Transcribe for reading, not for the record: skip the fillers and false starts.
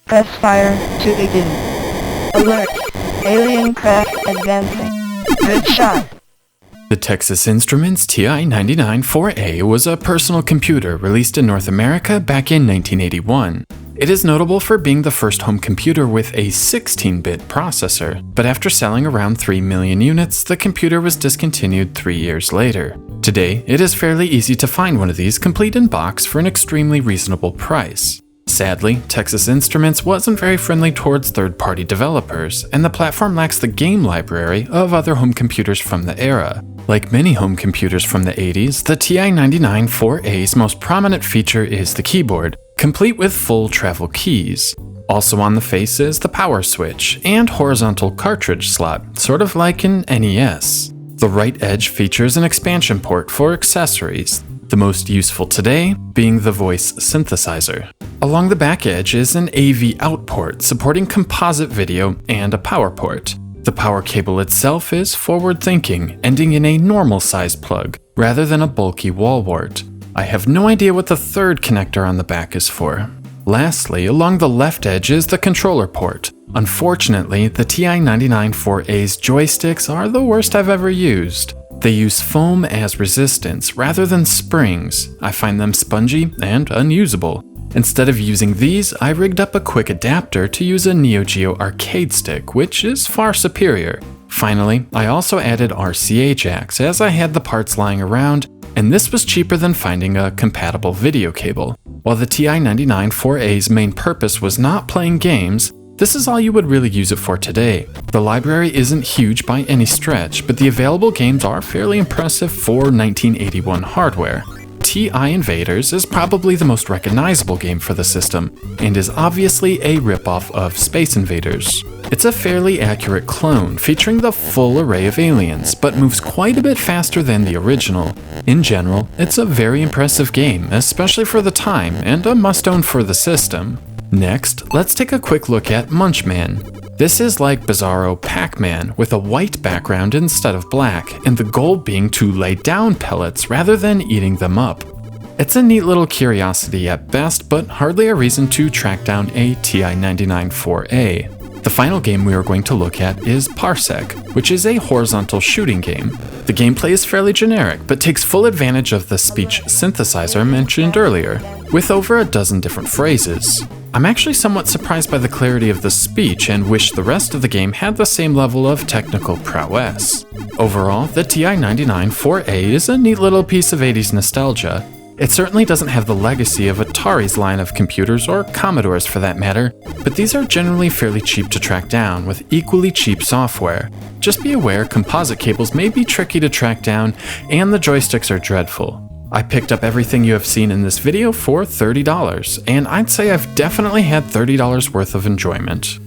Press fire to begin. Alert! Alien craft advancing. Good shot. The Texas Instruments TI-99 4A was a personal computer released in North America back in 1981. It is notable for being the first home computer with a 16-bit processor, but after selling around 3 million units, the computer was discontinued 3 years later. Today, it is fairly easy to find one of these complete in box for an extremely reasonable price. Sadly, Texas Instruments wasn't very friendly towards third-party developers, and the platform lacks the game library of other home computers from the era. Like many home computers from the 80s, the TI-99 4A's most prominent feature is the keyboard, complete with full travel keys. Also on the face is the power switch and horizontal cartridge slot, sort of like an NES. The right edge features an expansion port for accessories, the most useful today being the voice synthesizer. Along the back edge is an AV out port supporting composite video and a power port. The power cable itself is forward-thinking, ending in a normal-sized plug, rather than a bulky wall wart. I have no idea what the third connector on the back is for. Lastly, along the left edge is the controller port. Unfortunately, the TI-99 4A's joysticks are the worst I've ever used. They use foam as resistance rather than springs. I find them spongy and unusable. Instead of using these, I rigged up a quick adapter to use a Neo Geo arcade stick, which is far superior. Finally, I also added RCA jacks as I had the parts lying around, and this was cheaper than finding a compatible video cable. While the TI-99 4A's main purpose was not playing games, this is all you would really use it for today. The library isn't huge by any stretch, but the available games are fairly impressive for 1981 hardware. TI Invaders is probably the most recognizable game for the system, and is obviously a ripoff of Space Invaders. It's a fairly accurate clone, featuring the full array of aliens, but moves quite a bit faster than the original. In general, it's a very impressive game, especially for the time, and a must-own for the system. Next, let's take a quick look at Munch Man. This is like Bizarro Pac-Man, with a white background instead of black, and the goal being to lay down pellets rather than eating them up. It's a neat little curiosity at best, but hardly a reason to track down a TI-99 4A. The final game we are going to look at is Parsec, which is a horizontal shooting game. The gameplay is fairly generic, but takes full advantage of the speech synthesizer mentioned earlier, with over a dozen different phrases. I'm actually somewhat surprised by the clarity of the speech and wish the rest of the game had the same level of technical prowess. Overall, the TI-99 4A is a neat little piece of 80s nostalgia. It certainly doesn't have the legacy of Atari's line of computers, or Commodore's for that matter, but these are generally fairly cheap to track down with equally cheap software. Just be aware composite cables may be tricky to track down, and the joysticks are dreadful. I picked up everything you have seen in this video for $30, and I'd say I've definitely had $30 worth of enjoyment.